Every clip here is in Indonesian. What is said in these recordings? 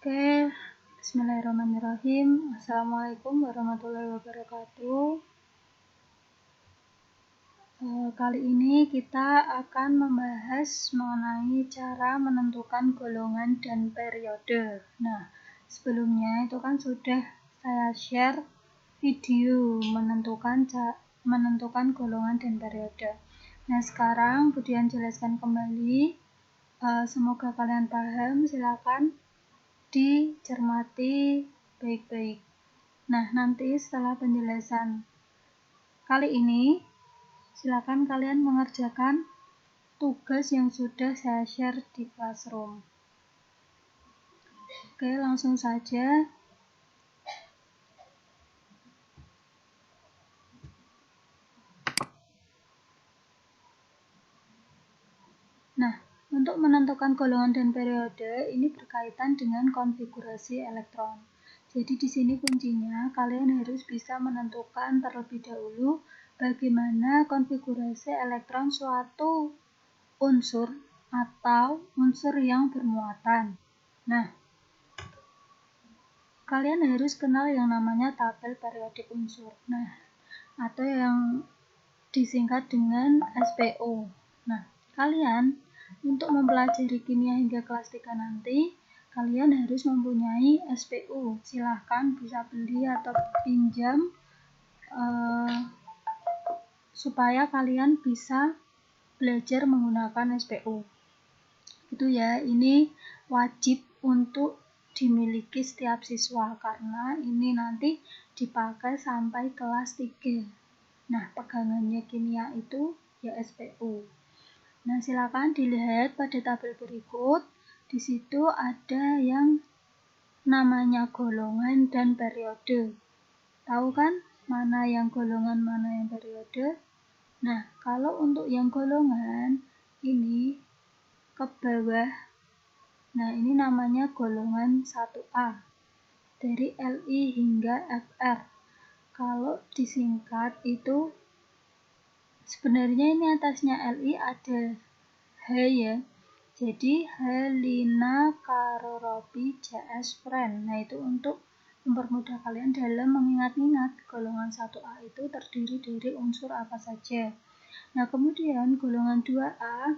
Oke, bismillahirrahmanirrahim. Assalamualaikum warahmatullahi wabarakatuh. Kali ini kita akan membahas mengenai cara menentukan golongan dan periode. Nah, sebelumnya itu kan sudah saya share video menentukan golongan dan periode. Nah, sekarang Budian jelaskan kembali. Semoga kalian paham. Silakan dicermati baik-baik. Nah, nanti setelah penjelasan kali ini, silakan kalian mengerjakan tugas yang sudah saya share di Classroom. Oke, langsung saja. Nah, untuk menentukan golongan dan periode, ini berkaitan dengan konfigurasi elektron. Jadi di sini kuncinya, kalian harus bisa menentukan terlebih dahulu bagaimana konfigurasi elektron suatu unsur atau unsur yang bermuatan. Nah, kalian harus kenal yang namanya tabel periodik unsur. Nah, atau yang disingkat dengan SPO. Nah, kalian untuk mempelajari kimia hingga kelas 3 nanti, kalian harus mempunyai SPO. Silahkan bisa beli atau pinjam supaya kalian bisa belajar menggunakan SPO. Itu ya, ini wajib untuk dimiliki setiap siswa karena ini nanti dipakai sampai kelas 3. Nah, pegangannya kimia itu ya SPO. Nah, silakan dilihat pada tabel berikut. Di situ ada yang namanya golongan dan periode. Tahu kan mana yang golongan, mana yang periode? Nah, kalau untuk yang golongan ini ke bawah. Nah, ini namanya golongan 1A. Dari Li hingga Fr. Kalau disingkat itu sebenarnya ini atasnya Li ada H ya. Jadi Helena Karoropi JS Friend. Nah, itu untuk mempermudah kalian dalam mengingat-ingat golongan 1A itu terdiri dari unsur apa saja. Nah, kemudian golongan 2A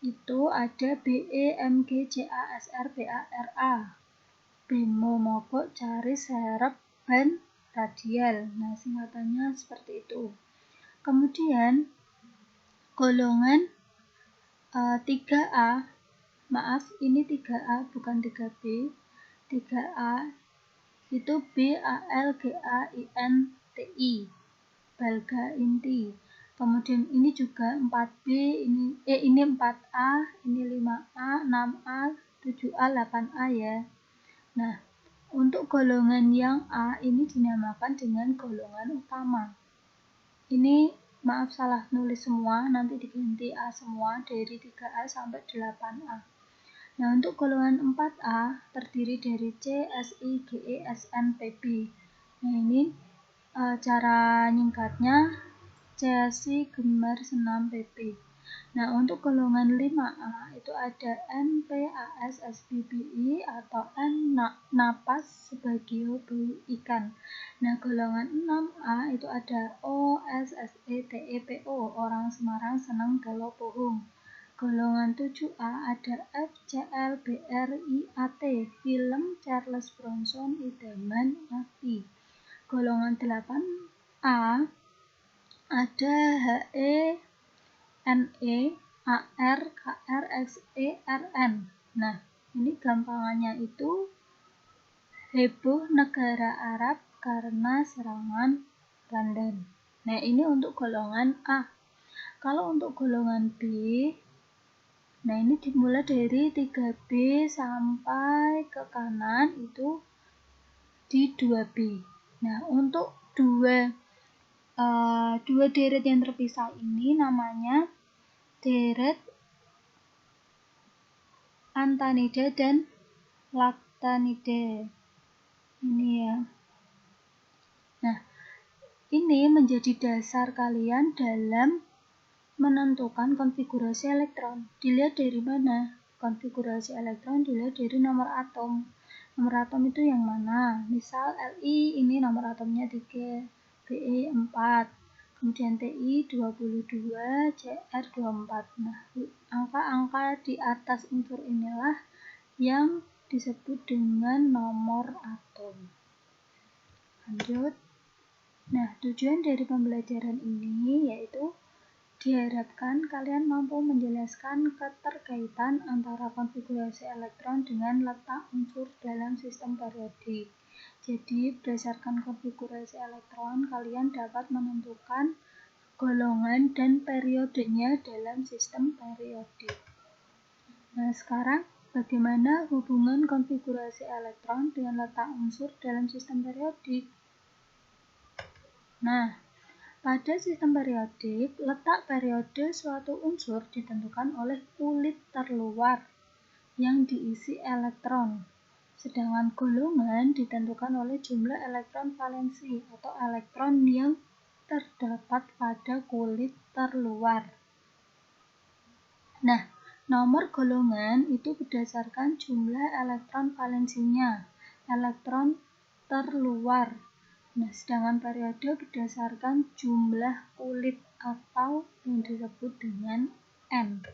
itu ada Be, Mg, Ca, Sr, Ba, Ra. Bemo, mogok, caris, serep, ban, radial. Nah, singkatannya seperti itu. Kemudian golongan 3A, maaf ini 3A bukan 3B. 3A itu BALGAINTI, balga inti. Kemudian ini juga 4B, ini 4A, ini 5A, 6A, 7A, 8A ya. Nah, untuk golongan yang A ini dinamakan dengan golongan utama. Ini maaf salah nulis semua, nanti diganti A semua dari 3A sampai 8A. Nah, untuk golongan 4A terdiri dari C, Si, Ge, Sn, Pb. Nah, ini cara nyingkatnya Cesi, Gemar, Senam, Pb. Nah, untuk golongan 5A itu ada N, P, As, SBBI atau N, napas sebagai bau ikan. Nah, golongan 6A itu ada O, S, Se, Te, Po, orang Semarang senang galau pohong. Golongan 7A ada F, Cl, Br, Iat, film Charles Bronson, idaman, mati. Golongan 8A ada He, Ne, Ar, Kr, Xe, Rn. Nah, ini gampangannya itu heboh negara Arab karena serangan London. Nah, ini untuk golongan A. Kalau untuk golongan B, nah ini dimulai dari 3B sampai ke kanan itu di 2B. Nah, untuk dua deret yang terpisah ini namanya deret antanida dan laktanida. Ini ya. Nah, ini menjadi dasar kalian dalam menentukan konfigurasi elektron. Dilihat dari mana? Konfigurasi elektron dilihat dari nomor atom. nomor atom itu yang mana. Misal Li ini nomor atomnya 3, Be 4, kemudian Ti 22, Cr 24. Nah, angka-angka di atas unsur inilah yang disebut dengan nomor atom. Lanjut. Nah, tujuan dari pembelajaran ini yaitu diharapkan kalian mampu menjelaskan keterkaitan antara konfigurasi elektron dengan letak unsur dalam sistem periodik. Jadi, berdasarkan konfigurasi elektron, kalian dapat menentukan golongan dan periodenya dalam sistem periodik. Nah, sekarang bagaimana hubungan konfigurasi elektron dengan letak unsur dalam sistem periodik? Nah, pada sistem periodik, letak periode suatu unsur ditentukan oleh kulit terluar yang diisi elektron, sedangkan golongan ditentukan oleh jumlah elektron valensi atau elektron yang terdapat pada kulit terluar. Nah, nomor golongan itu berdasarkan jumlah elektron valensinya, elektron terluar. Nah, sedangkan periode berdasarkan jumlah kulit atau yang disebut dengan N.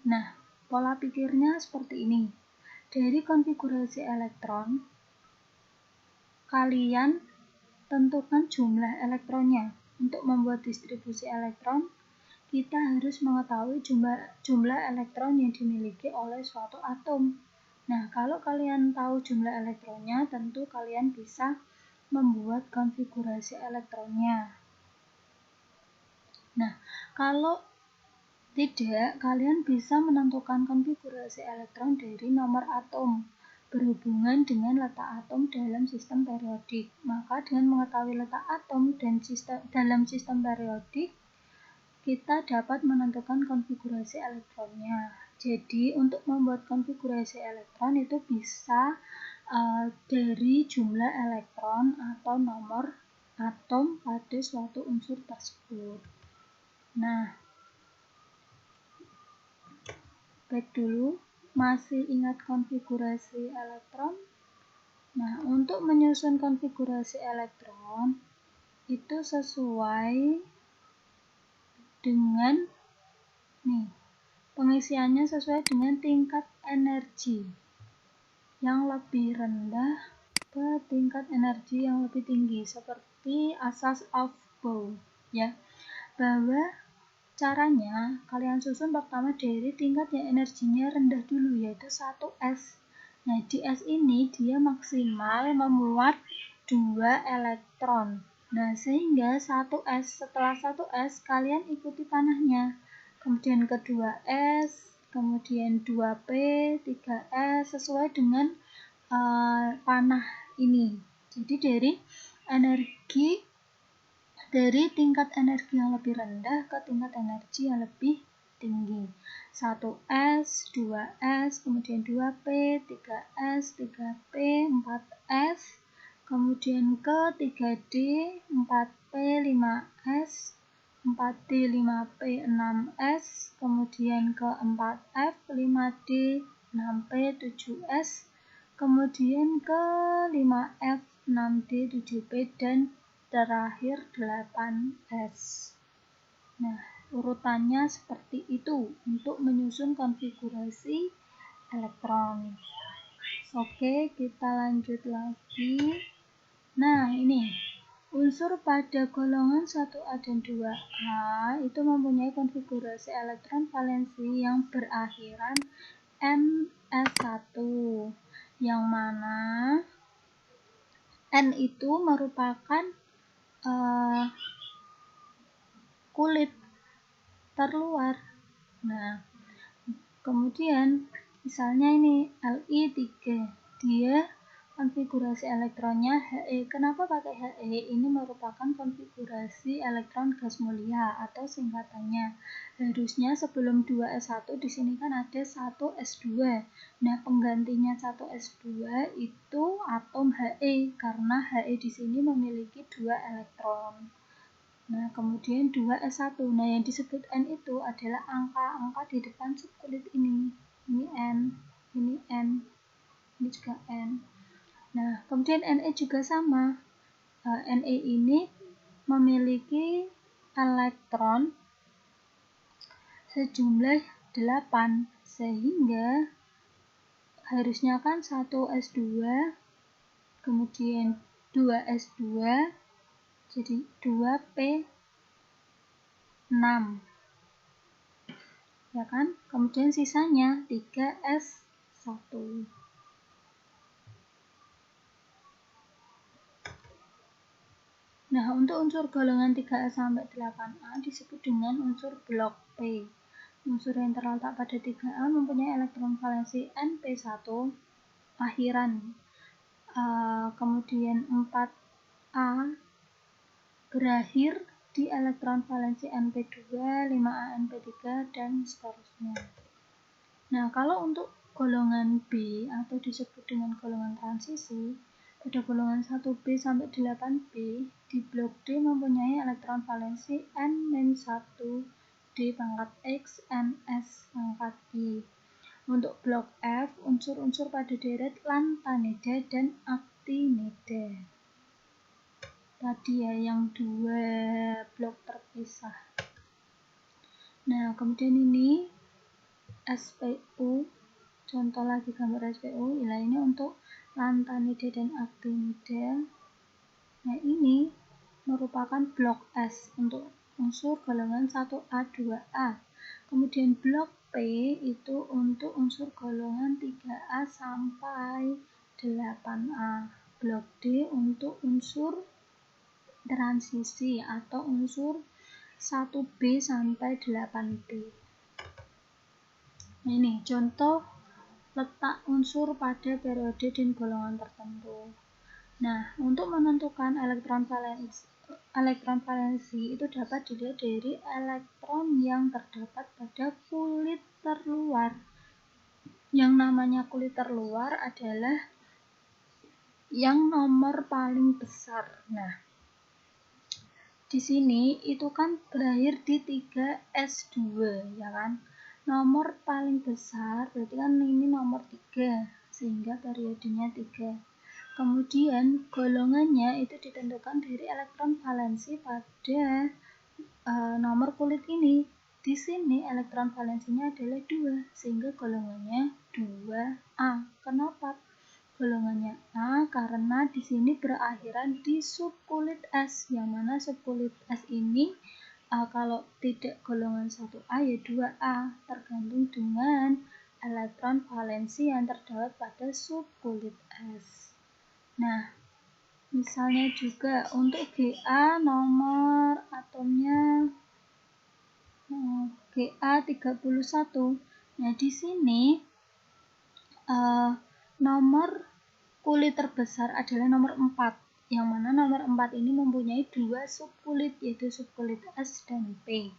Nah, pola pikirnya seperti ini. Dari konfigurasi elektron, kalian tentukan jumlah elektronnya. Untuk membuat distribusi elektron, kita harus mengetahui jumlah elektron yang dimiliki oleh suatu atom. Nah, kalau kalian tahu jumlah elektronnya, tentu kalian bisa membuat konfigurasi elektronnya. Nah, kalau tidak, kalian bisa menentukan konfigurasi elektron dari nomor atom berhubungan dengan letak atom dalam sistem periodik. Maka dengan mengetahui letak atom dan dalam sistem periodik, kita dapat menentukan konfigurasi elektronnya. Jadi, untuk membuat konfigurasi elektron itu bisa dari jumlah elektron atau nomor atom pada suatu unsur tersebut. Nah, baik dulu, masih ingat konfigurasi elektron? Nah, untuk menyusun konfigurasi elektron itu sesuai dengan pengisiannya sesuai dengan tingkat energi yang lebih rendah ke tingkat energi yang lebih tinggi, seperti asas Aufbau, ya. Bahwa caranya kalian susun pertama dari tingkat yang energinya rendah dulu, yaitu 1S. Nah, di S ini dia maksimal memuat 2 elektron. Nah, sehingga 1S, setelah 1S kalian ikuti panahnya. Kemudian ke 2S, kemudian 2P, 3S, sesuai dengan panah ini. Jadi dari tingkat energi yang lebih rendah ke tingkat energi yang lebih tinggi. 1S, 2S, kemudian 2P, 3S, 3P, 4S, kemudian ke 3D, 4P, 5S, 4D, 5P, 6S, kemudian ke 4F, 5D, 6P, 7S, kemudian ke 5F, 6D, 7P, dan terakhir 8S. Nah, urutannya seperti itu untuk menyusun konfigurasi elektron. Oke, kita lanjut lagi. Nah, ini unsur pada golongan 1A dan 2A itu mempunyai konfigurasi elektron valensi yang berakhiran Ns1, yang mana N itu merupakan kulit terluar. Nah, kemudian misalnya ini Li3, dia konfigurasi elektronnya He. Kenapa pakai He? Ini merupakan konfigurasi elektron gas mulia atau singkatannya. Harusnya sebelum 2S1 di sini kan ada 1S2. Nah, penggantinya 1S2 itu atom He, karena He di sini memiliki 2 elektron. Nah, kemudian 2S1. Nah, yang disebut N itu adalah angka-angka di depan subkulit ini. Ini N, ini N. ini juga N. Nah, kemudian Ne juga sama. Ne ini memiliki elektron sejumlah 8, sehingga harusnya kan 1s2, kemudian 2s2, jadi 2p6, ya kan? Kemudian sisanya 3s1. Nah, untuk unsur golongan 3A sampai 8A disebut dengan unsur blok P. Unsur yang terletak pada 3A mempunyai elektron valensi Np1 akhiran. Kemudian 4A berakhir di elektron valensi Np2, 5A, Np3, dan seterusnya. Nah, kalau untuk golongan B atau disebut dengan golongan transisi, pada golongan 1B sampai 8B, di blok D mempunyai elektron valensi N-1 D pangkat X, Ns pangkat I. Untuk blok F, unsur-unsur pada deret lantanida dan aktinida. Tadi ya, yang 2 blok terpisah. Nah, kemudian ini SPU. Contoh lagi gambar SPU, ya ini untuk lantanida dan aktinida. Nah, ini merupakan blok S untuk unsur golongan 1A, 2A. Kemudian blok P itu untuk unsur golongan 3A sampai 8A. Blok D untuk unsur transisi atau unsur 1B sampai 8B. Nah, ini contoh letak unsur pada periode dan golongan tertentu. Nah, untuk menentukan elektron valensi itu dapat dilihat dari elektron yang terdapat pada kulit terluar. Yang namanya kulit terluar adalah yang nomor paling besar. Nah, di sini itu kan berakhir di 3s2, ya kan? Nomor paling besar berarti kan ini nomor 3, sehingga periodenya 3. Kemudian golongannya itu ditentukan dari elektron valensi pada nomor kulit ini. Di sini elektron valensinya adalah 2, sehingga golongannya 2A. Kenapa golongannya A? Karena di sini berakhiran di subkulit S, yang mana subkulit S ini kalau tidak golongan 1A ya 2A, tergantung dengan elektron valensi yang terdapat pada subkulit S. Nah, misalnya juga untuk Ga nomor atomnya Ga31. Nah, di sini nomor kulit terbesar adalah nomor 4. Yang mana nomor 4 ini mempunyai 2 subkulit, yaitu subkulit S dan P.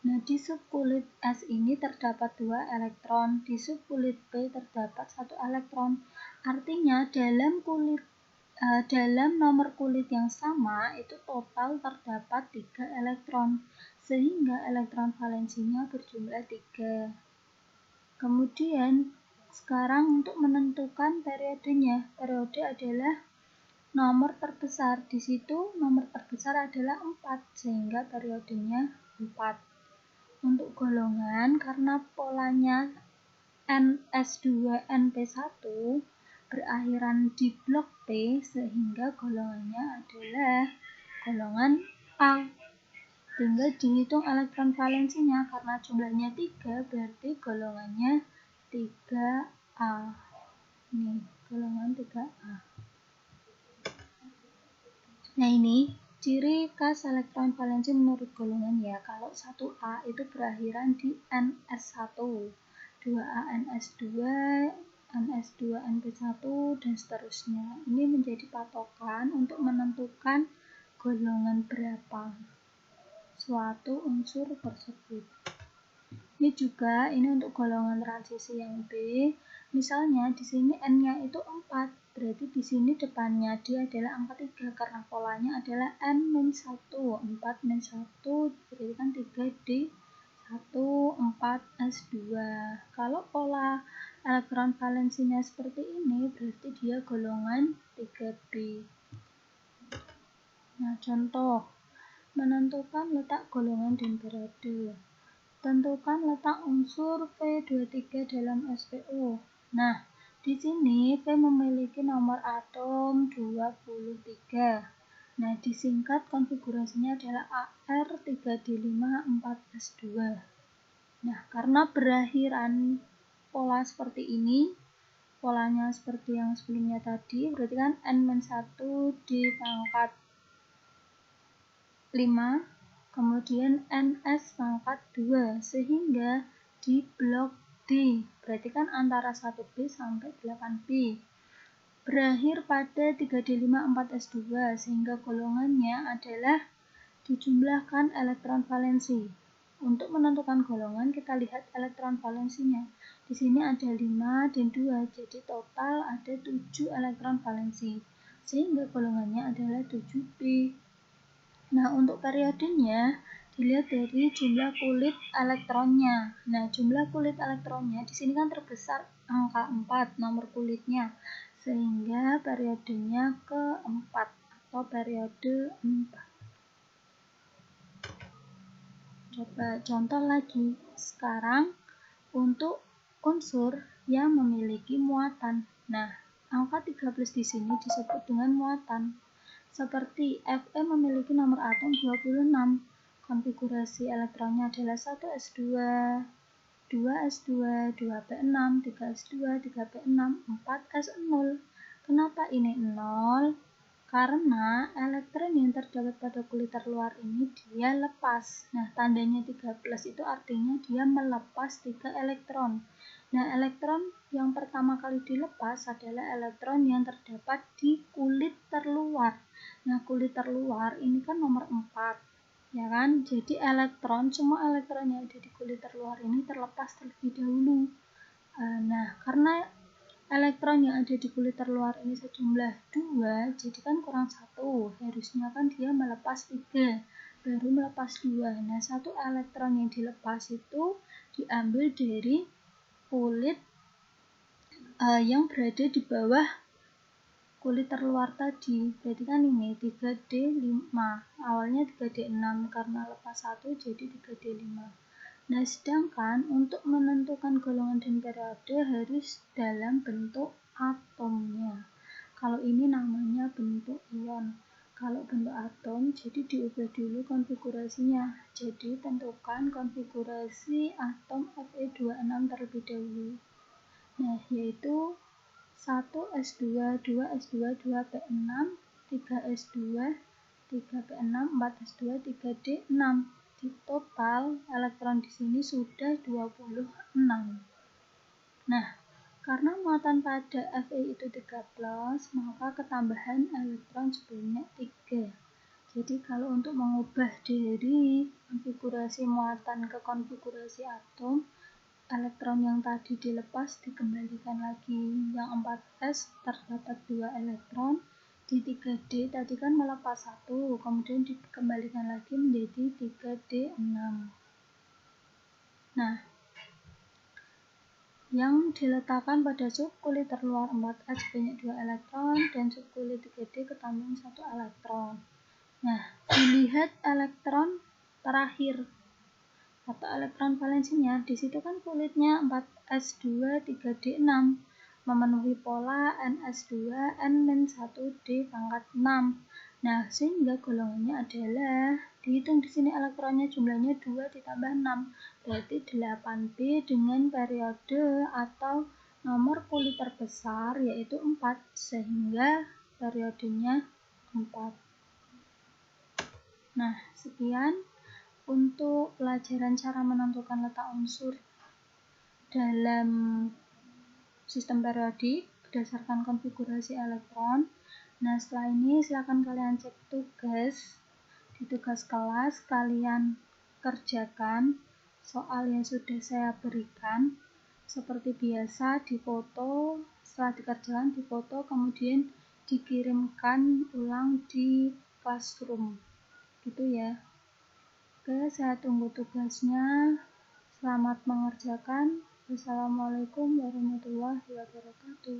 Nah, di subkulit S ini terdapat 2 elektron, di subkulit P terdapat 1 elektron. Artinya dalam nomor kulit yang sama itu total terdapat 3 elektron, sehingga elektron valensinya berjumlah 3. Kemudian sekarang untuk menentukan periodenya, periode adalah nomor terbesar. Di situ nomor terbesar adalah 4, sehingga periodenya 4. Untuk golongan, karena polanya Ns2 Np1 berakhiran di blok P, sehingga golongannya adalah golongan A. Tinggal dihitung elektron valensinya, karena jumlahnya 3 berarti golongannya 3A. Ini golongan 3A. Nah, ini ciri khas elektron valensi menurut golongan ya. Kalau 1A itu berakhiran di Ns1, 2A Ns2, Ns2 Np1, dan seterusnya. Ini menjadi patokan untuk menentukan golongan berapa suatu unsur tersebut. Ini untuk golongan transisi yang B. Misalnya di sini N-nya itu 4, berarti di sini depannya dia adalah angka 3 karena polanya adalah N-1, 4-1 berarti kan 3 di 4s2. Kalau pola elektron valensinya seperti ini, berarti dia golongan 3b. Nah, contoh menentukan letak golongan dan periode. Tentukan letak unsur V23 dalam SPO. Nah, di sini V memiliki nomor atom 23. Nah, disingkat konfigurasinya adalah AR3D54S2. Nah, karena berakhiran pola seperti ini, polanya seperti yang sebelumnya tadi, berarti kan N-1 di pangkat 5, kemudian NS pangkat 2, sehingga di blok D, berarti kan antara 1B sampai 8B, berakhir pada 3D54S2, sehingga golongannya adalah dijumlahkan elektron valensi. Untuk menentukan golongan, kita lihat elektron valensinya. Di sini ada 5 dan 2, jadi total ada 7 elektron valensi, sehingga golongannya adalah 7B. Nah, untuk periodenya dilihat dari jumlah kulit elektronnya. Nah, jumlah kulit elektronnya di sini kan terbesar angka 4 nomor kulitnya, sehingga periodenya keempat atau periode 4. Coba contoh lagi. Sekarang untuk unsur yang memiliki muatan. Nah, angka 13 di sini disebut dengan muatan. Seperti Fe memiliki nomor atom 26. Konfigurasi elektronnya adalah 1s2, 2s2, 2p6, 3s2, 3p6, 4s0. Kenapa ini 0? Karena elektron yang terdapat pada kulit terluar ini dia lepas. Nah, tandanya 13 itu artinya dia melepas 3 elektron. Nah, elektron yang pertama kali dilepas adalah elektron yang terdapat di kulit terluar. Nah, kulit terluar ini kan nomor 4, ya kan? Jadi semua elektron yang ada di kulit terluar ini terlepas terlebih dahulu. Nah, karena elektron yang ada di kulit terluar ini sejumlah 2, jadi kan kurang 1. Harusnya kan dia melepas 3, baru melepas 2. Nah, 1 elektron yang dilepas itu diambil dari kulit yang berada di bawah kulit terluar tadi. Berarti kan ini 3D5. Awalnya 3D6 karena lepas 1 jadi 3D5. Nah, sedangkan untuk menentukan golongan dan periode harus dalam bentuk atomnya. Kalau ini namanya bentuk ion. Kalau bentuk atom, jadi diubah dulu konfigurasinya. Jadi tentukan konfigurasi atom Fe26 terlebih dahulu. Nah, yaitu 1s2, 2s2, 2p6, 3s2, 3p6, 4s2, 3d6. Di total elektron di sini sudah 26. Nah, karena muatan pada Fe itu 3+, maka ketambahan elektron sebanyak 3. Jadi kalau untuk mengubah dari konfigurasi muatan ke konfigurasi atom, elektron yang tadi dilepas dikembalikan lagi. Yang 4s terdapat 2 elektron. Di 3D tadi kan melepas 1, kemudian dikembalikan lagi menjadi 3D6. Nah, yang diletakkan pada subkulit terluar 4s sebanyak 2 elektron dan subkulit 3D ketambahan 1 elektron. Nah, dilihat elektron terakhir atau elektron valensinya. Di situ kan kulitnya 4s2 3d6 memenuhi pola ns2 n-1d pangkat 6. Nah, sehingga golongannya adalah dihitung di sini elektronnya jumlahnya 2 ditambah 6, berarti 8b dengan periode atau nomor kulit terbesar yaitu 4, sehingga periodenya 4. Nah, sekian untuk pelajaran cara menentukan letak unsur dalam sistem periodik berdasarkan konfigurasi elektron. Nah, setelah ini silakan kalian cek tugas di tugas kelas, kalian kerjakan soal yang sudah saya berikan. Seperti biasa difoto, setelah dikerjakan difoto kemudian dikirimkan ulang di classroom gitu ya. Oke, saya tunggu tugasnya. Selamat mengerjakan. Wassalamualaikum warahmatullahi wabarakatuh.